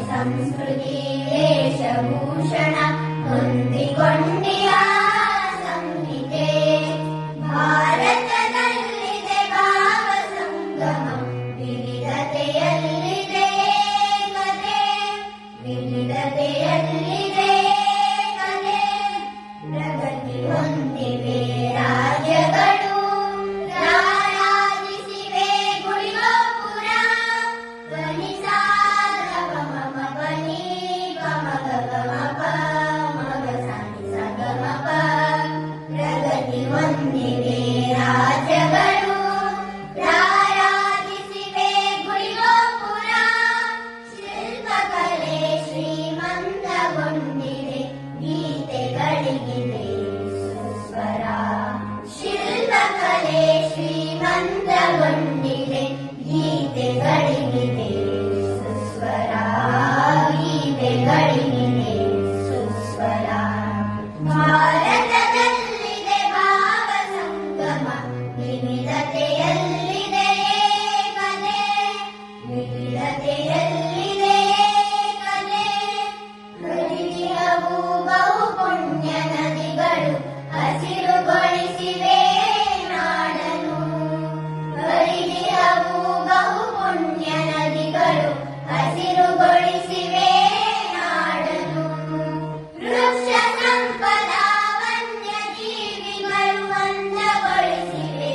ಸಂಸ್ಕೃತಿ ವೇಷಭೂಷಣ ಹೊಂದಿಕೊಂಡಿಯ ಸಂಹಿತೆ ಭಾರತದಲ್ಲಿದೆ ಭಾವ ಸಂಗಮ ವಿವಿಧತೆಯಲ್ಲಿದೆ ಕಲೆ ವಿವಿಧತೆಯಲ್ಲಿದೆ ಕಲೆ ಪ್ರಗತಿ ಹೊಂದಿವೆ ರಾಜ್ಯಗಳು ರಾರಾಜಿಸಿವೆ ಗುಡಿಗೋಪುರ ಪ್ರಗತಿ ಹೊಂದಿವೆ ರಾಜ್ಯಗಳು ರಾರಾಜಿಸಿವೆ ಗುಡಿಗೋಪುರ ಶಿಲ್ಪಕಲೆ ಶ್ರೀಮಂತಗೊಂಡಿದೆ ಗೀತೆಗಳಿಗಿದೆ ಸುಸ್ವರ ಶಿಲ್ಪಕಲೆ ಶ್ರೀಮಂತಗೊಂಡಿದೆ ಗೀತೆಗಳಿಗಿದೆ ಸುಸ್ವರ ಗೀತೆಗಳಿಗಿದೆ ಸುಸ್ವರ ಭಾರತದಲ್ಲಿದೆ ಭಾವ ಸಂಗಮ ವಿವಿಧತೆಯಲ್ಲಿದೆ ಕಲೆ ವಿವಿಧತೆಯಲ್ಲಿದೆ ಕಲೆ ಹರಿದಿಹವು ಬಹು ಪುಣ್ಯ ನದಿಗಳು ಹಸಿರುಗೊಳಿಸಿವೆ ನಾಡನು ಹರಿದಿಹವು ಬಹು ಪುಣ್ಯ ನದಿಗಳು ಹಸಿರುಗೊಳಿಸಿವೆ ನಾಡನು ವೃಕ್ಷ ಸಂಪದ ವನ್ಯಜೀವಿಗಳು ಅಂದಗೊಳಿಸಿವೆ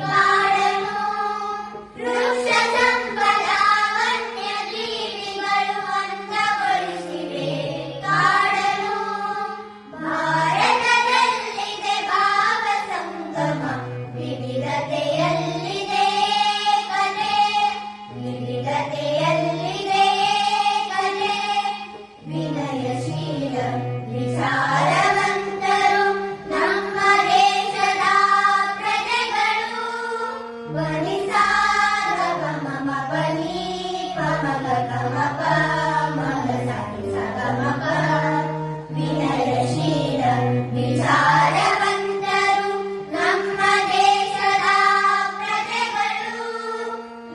ಕಾಡನು ವೃಕ್ಷ ಸಂಪದ ವನ್ಯಜೀವಿಗಳು ಅಂದಗೊಳಿಸಿವೆ ಕಾಡನು ಭಾರತದಲ್ಲಿದೆ ಭಾವ ಸಂಗಮ ವಿವಿಧತೆಯಲ್ಲಿದೆ ಕಲೆ ವಿವಿಧತೆಯಲ್ಲಿದೆ ಕಲೆ ವಿನಯಶೀಲ ವಿಚಾರವಂತರು ನಮ್ಮ ದೇಶದ ಪ್ರಜೆಗಳು ಬನಿಸಾದ ಗಮಮ ಬನಿ ಪಮಗ ಗಮಪ ಮಗ ಸಾಗಿ ಸಗಮಪ ವಿನಯಶೀಲ ವಿಚಾರವಂತರು ನಮ್ಮ ದೇಶದ ಪ್ರಜೆಗಳು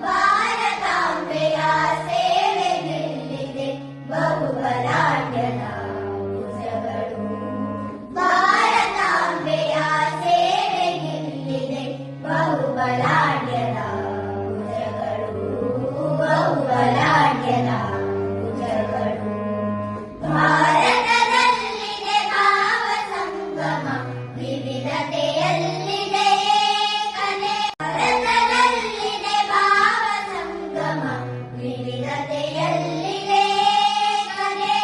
ಭಾರತಾಂಬೆಯ ಸೇವೆಗೆಲ್ಲಿದೆ ಬಹುಬಲಾಢ್ಯದ ಭುಜಗಳು ಭಾರತಾಂಬೆಯ ಸೇವೆಗೆಲ್ಲಿದೆ ಬಹುಬಲಾಢ್ಯದ ಭುಜಗಳು ಬಹುಬಲಾಢ್ಯದ ಭುಜಗಳು ಭಾರತದಲ್ಲಿದೆ ಭಾವ ಸಂಗಮ ವಿವಿಧತೆಯಲ್ಲಿದೆ ಕಲೆ ಭಾರತದಲ್ಲಿದೆ ಭಾವ ಸಂಗಮ ವಿವಿಧತೆಯಲ್ಲಿದೆ ಕಲೆ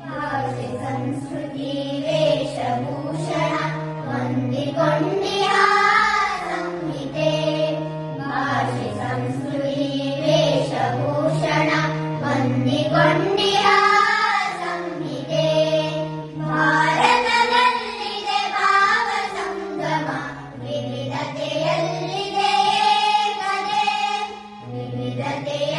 ಭಾಷೆ ಸಂಸ್ಕೃತಿ ವೇಷಭೂಷಣ ಹೊಂದಿಕೊಂಡಿಯ ಸಂಹಿತೆ ಭಾಷೆ ಸಂಸ್ಕೃತಿ ವೇಷಭೂಷಣ ಹೊಂದಿಕೊಂಡಿಯ ಸಂಹಿತೆ ಭಾರತದಲ್ಲಿದೆ ಭಾವ ಸಂಗಮ ವಿವಿಧತೆಯಲ್ಲಿದೆ ಕಲೆ ವಿವಿಧತೆಯ